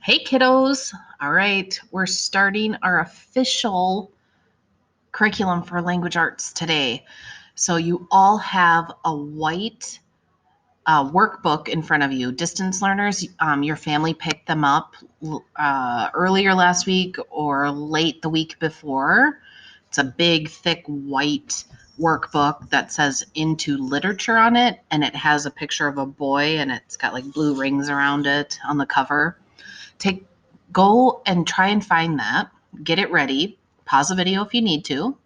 Hey kiddos. All right, we're starting our official curriculum for language arts today. So you all have a white workbook in front of you. Distance learners, your family picked them up earlier last week or late the week before. It's a big, thick, white workbook that says Into Literature on it, and it has a picture of a boy, and it's got like blue rings around it on the cover. Go and try and find that. Get it ready. Pause the video if you need to.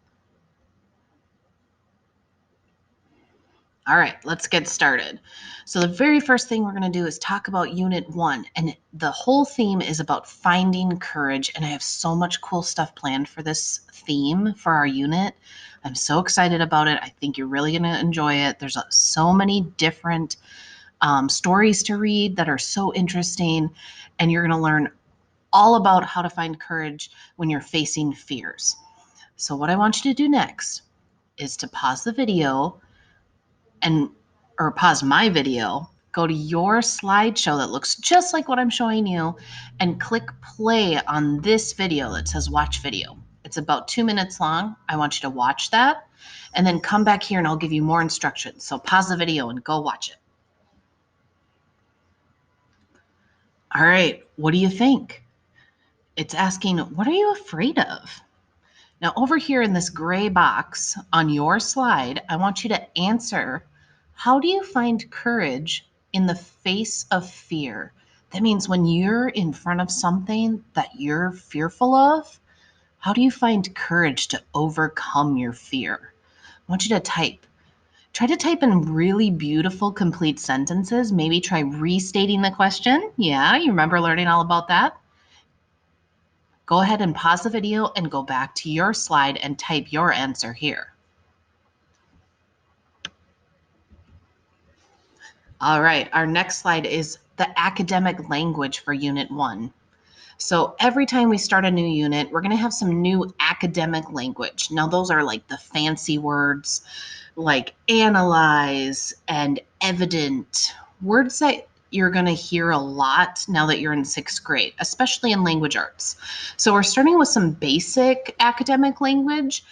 All right, let's get started. So the very first thing we're going to do is talk about Unit 1. And the whole theme is about finding courage. And I have so much cool stuff planned for this theme for our unit. I'm so excited about it. I think you're really going to enjoy it. There's so many different stories to read that are so interesting. And you're going to learn all about how to find courage when you're facing fears. So what I want you to do next is to pause the video or pause my video, go to your slideshow that looks just like what I'm showing you, and click play on this video that says watch video. It's about 2 minutes long. I want you to watch that and then come back here and I'll give you more instructions. So pause the video and go watch it. All right, what do you think? It's asking, what are you afraid of? Now, over here in this gray box on your slide, I want you to answer, how do you find courage in the face of fear? That means when you're in front of something that you're fearful of, how do you find courage to overcome your fear? I want you to type. Try to type in really beautiful, complete sentences. Maybe try restating the question. Yeah, you remember learning all about that? Go ahead and pause the video and go back to your slide and type your answer here. All right, our next slide is the academic language for Unit 1. So every time we start a new unit, we're going to have some new academic language. Now, those are like the fancy words like analyze and evident, words that you're going to hear a lot now that you're in 6th grade, especially in language arts. So we're starting with some basic academic language.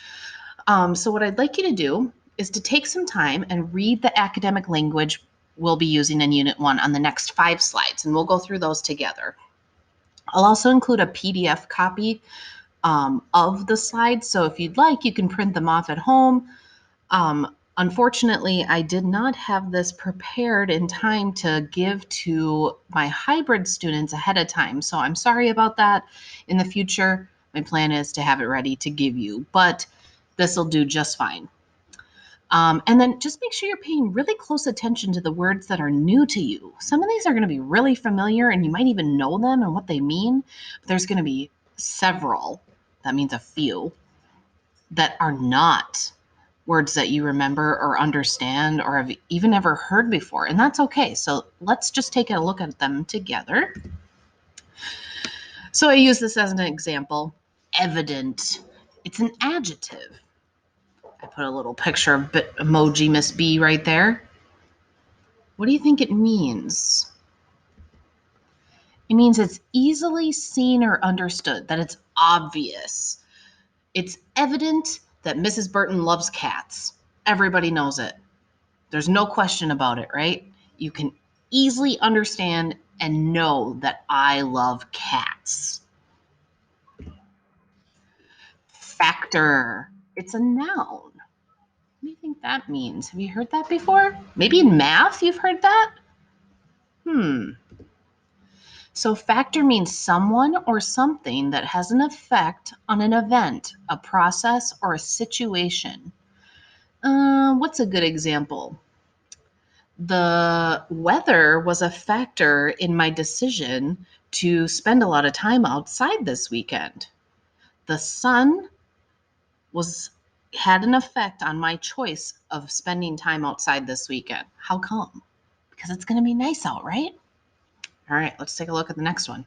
So what I'd like you to do is to take some time and read the academic language we'll be using in Unit 1 on the next 5 slides, and we'll go through those together. I'll also include a PDF copy of the slides, so if you'd like, you can print them off at home. Unfortunately, I did not have this prepared in time to give to my hybrid students ahead of time, so I'm sorry about that. In the future, my plan is to have it ready to give you, but this will do just fine. And then just make sure you're paying really close attention to the words that are new to you. Some of these are going to be really familiar and you might even know them and what they mean. But there's going to be several, that means a few, that are not words that you remember or understand or have even ever heard before. And that's okay. So let's just take a look at them together. So I use this as an example. Evident. It's an adjective. I put a little picture of emoji Miss B right there. What do you think it means? It means it's easily seen or understood, that it's obvious. It's evident that Mrs. Burton loves cats. Everybody knows it. There's no question about it, right? You can easily understand and know that I love cats. Factor. It's a noun. What do you think that means? Have you heard that before? Maybe in math you've heard that? So factor means someone or something that has an effect on an event, a process, or a situation. What's a good example? The weather was a factor in my decision to spend a lot of time outside this weekend. The sun had an effect on my choice of spending time outside this weekend. How come? Because it's going to be nice out, right? All right, let's take a look at the next one.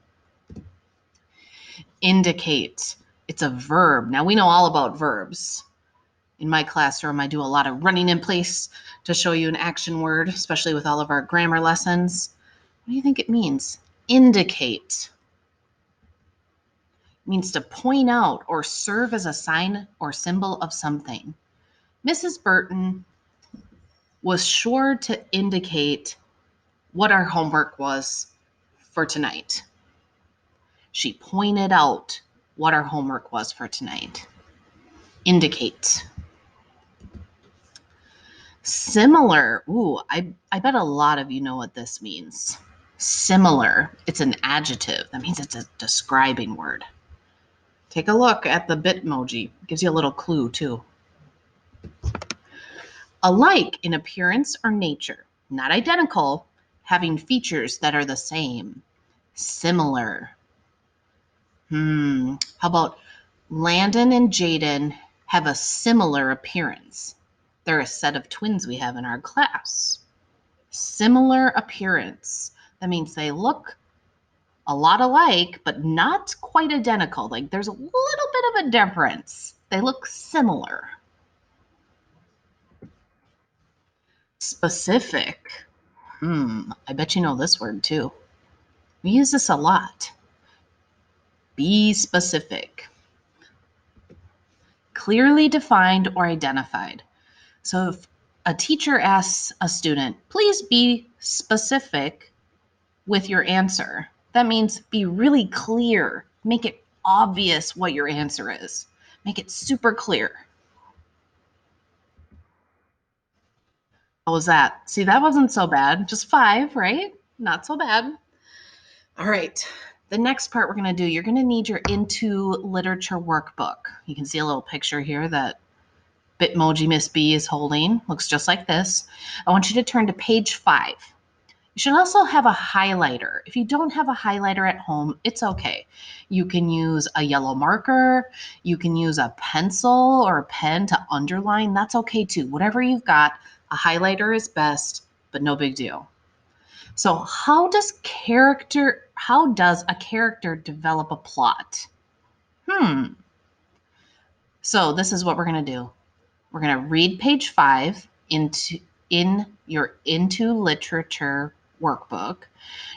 Indicate. It's a verb. Now we know all about verbs. In my classroom, I do a lot of running in place to show you an action word, especially with all of our grammar lessons. What do you think it means? Indicate. means to point out or serve as a sign or symbol of something. Mrs. Burton was sure to indicate what our homework was for tonight. She pointed out what our homework was for tonight. Indicate. Similar. Ooh, I bet a lot of you know what this means. Similar. It's an adjective. That means it's a describing word. Take a look at the Bitmoji. Gives you a little clue too. Alike in appearance or nature, not identical, having features that are the same. Similar. How about Landon and Jaden have a similar appearance? They're a set of twins we have in our class. Similar appearance. That means they look a lot alike, but not quite identical. Like there's a little bit of a difference. They look similar. Specific. I bet you know this word too. We use this a lot. Be specific. Clearly defined or identified. So if a teacher asks a student, please be specific with your answer, that means be really clear. Make it obvious what your answer is. Make it super clear. How was that? See, that wasn't so bad. Just 5, right? Not so bad. All right. The next part we're going to do, you're going to need your Into Literature workbook. You can see a little picture here that Bitmoji Miss B is holding. Looks just like this. I want you to turn to page 5. You should also have a highlighter. If you don't have a highlighter at home, it's okay. You can use a yellow marker. You can use a pencil or a pen to underline. That's okay too. Whatever you've got, a highlighter is best, but no big deal. So how does a character develop a plot? So this is what we're going to do. We're going to read page 5 in your Into Literature workbook.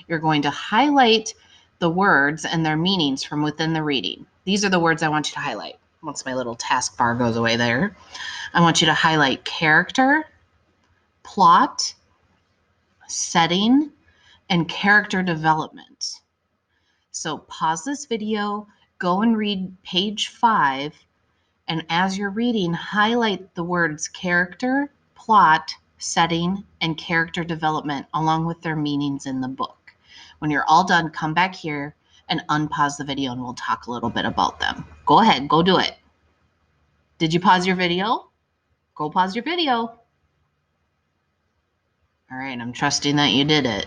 You're going to highlight the words and their meanings from within the reading. These are the words I want you to highlight. Once my little taskbar goes away there, I want you to highlight character, plot, setting, and character development. So pause this video, go and read page 5, and as you're reading, highlight the words character, plot, setting, and character development along with their meanings in the book. When you're all done, come back here and unpause the video and we'll talk a little bit about them. Go ahead, go do it. Did you pause your video? Go pause your video. All right, I'm trusting that you did it.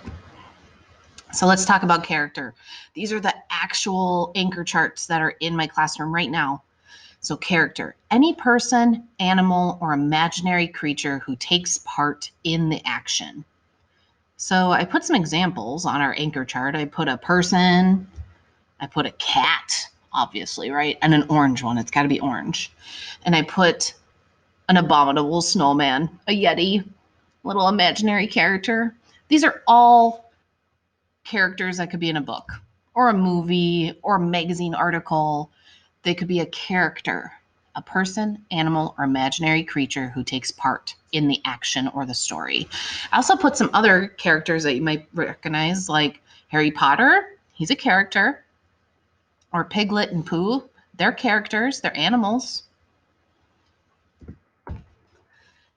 So let's talk about character. These are the actual anchor charts that are in my classroom right now. So character, any person, animal, or imaginary creature who takes part in the action. So I put some examples on our anchor chart. I put a person, I put a cat, obviously, right? And an orange one. It's got to be orange. And I put an abominable snowman, a yeti, little imaginary character. These are all characters that could be in a book or a movie or a magazine article. They could be a character, a person, animal, or imaginary creature who takes part in the action or the story. I also put some other characters that you might recognize, like Harry Potter. He's a character. Or Piglet and Pooh. They're characters. They're animals.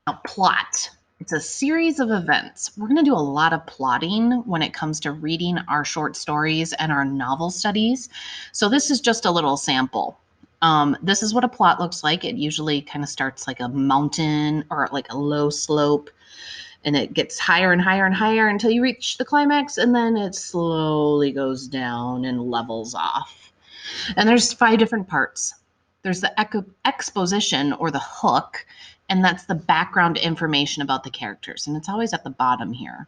Now, plot. It's a series of events. We're going to do a lot of plotting when it comes to reading our short stories and our novel studies. So this is just a little sample. This is what a plot looks like. It usually kind of starts like a mountain or like a low slope, and it gets higher and higher and higher until you reach the climax, and then it slowly goes down and levels off. And there's 5 different parts. There's the exposition or the hook, and that's the background information about the characters, and it's always at the bottom here.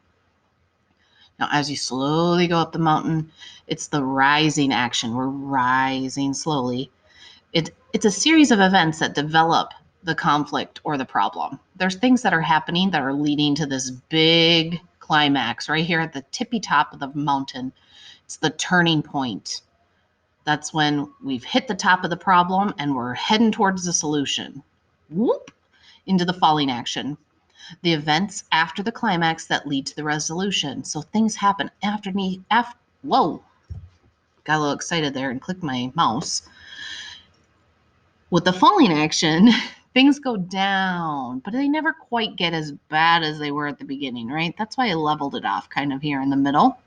Now, as you slowly go up the mountain, it's the rising action. We're rising slowly. It's a series of events that develop the conflict or the problem. There's things that are happening that are leading to this big climax right here at the tippy top of the mountain. It's the turning point. That's when we've hit the top of the problem and we're heading towards the solution. Whoop, into the falling action. The events after the climax that lead to the resolution. So things happen after me. Whoa, got a little excited there and clicked my mouse. With the falling action, things go down, but they never quite get as bad as they were at the beginning, right? That's why I leveled it off kind of here in the middle.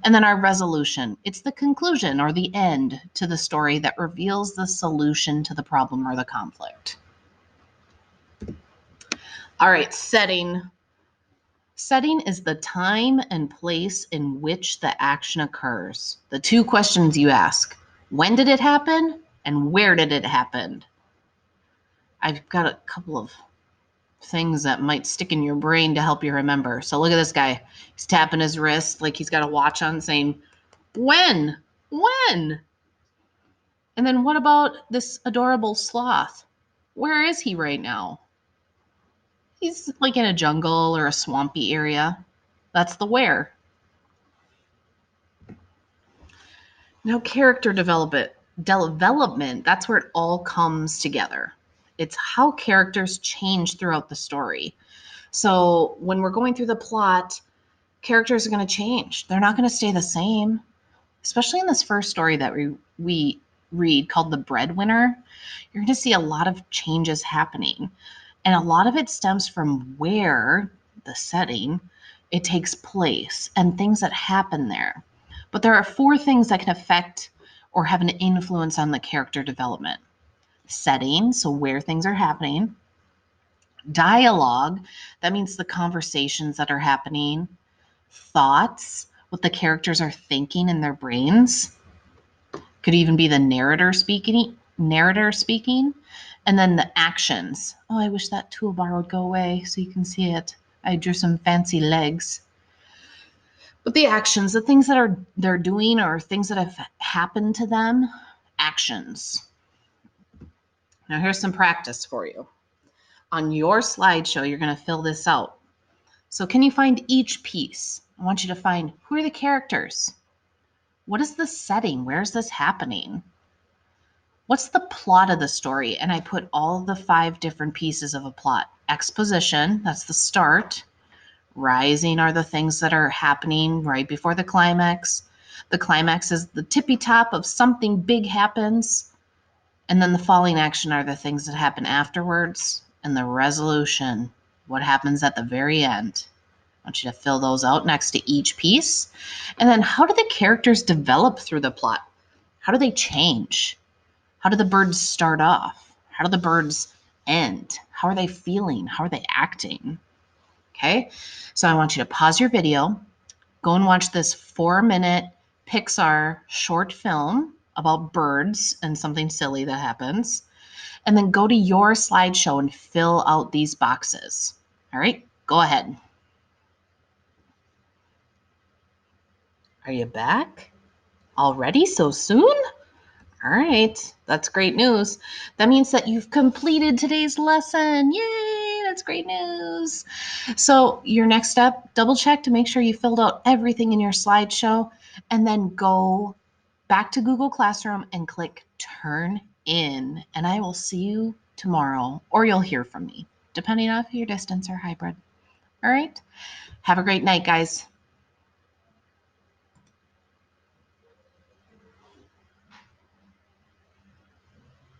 And then our resolution. It's the conclusion or the end to the story that reveals the solution to the problem or the conflict. All right, setting. Setting is the time and place in which the action occurs. The two questions you ask: when did it happen and where did it happen? I've got a couple of things that might stick in your brain to help you remember. So look at this guy. He's tapping his wrist like he's got a watch on saying, when? When? And then what about this adorable sloth? Where is he right now? He's like in a jungle or a swampy area. That's the where. Now, character development, that's where it all comes together. It's how characters change throughout the story. So when we're going through the plot, characters are going to change. They're not going to stay the same. Especially in this first story that we read called The Breadwinner, you're going to see a lot of changes happening. And a lot of it stems from where the setting it takes place and things that happen there. But there are 4 things that can affect or have an influence on the character development. Setting, so where things are happening. Dialogue, that means the conversations that are happening. Thoughts, what the characters are thinking in their brains. Could even be the narrator speaking. And then the actions. Oh, I wish that toolbar would go away so you can see it. I drew some fancy legs. But the actions, the things that they're doing or things that have happened to them, actions. Now here's some practice for you. On your slideshow, you're going to fill this out. So can you find each piece? I want you to find, who are the characters? What is the setting? Where is this happening? What's the plot of the story? And I put all the 5 different pieces of a plot. Exposition, that's the start. Rising are the things that are happening right before the climax. The climax is the tippy top of something big happens. And then the falling action are the things that happen afterwards. And the resolution, what happens at the very end. I want you to fill those out next to each piece. And then how do the characters develop through the plot? How do they change? How do the birds start off? How do the birds end? How are they feeling? How are they acting? Okay, so I want you to pause your video, go and watch this 4-minute Pixar short film about birds and something silly that happens, and then go to your slideshow and fill out these boxes. All right, go ahead. Are you back already so soon? All right, that's great news. That means that you've completed today's lesson. Yay, that's great news. So your next step, double check to make sure you filled out everything in your slideshow, and then go back to Google Classroom and click Turn In, and I will see you tomorrow, or you'll hear from me, depending on if your distance or hybrid. All right, have a great night, guys.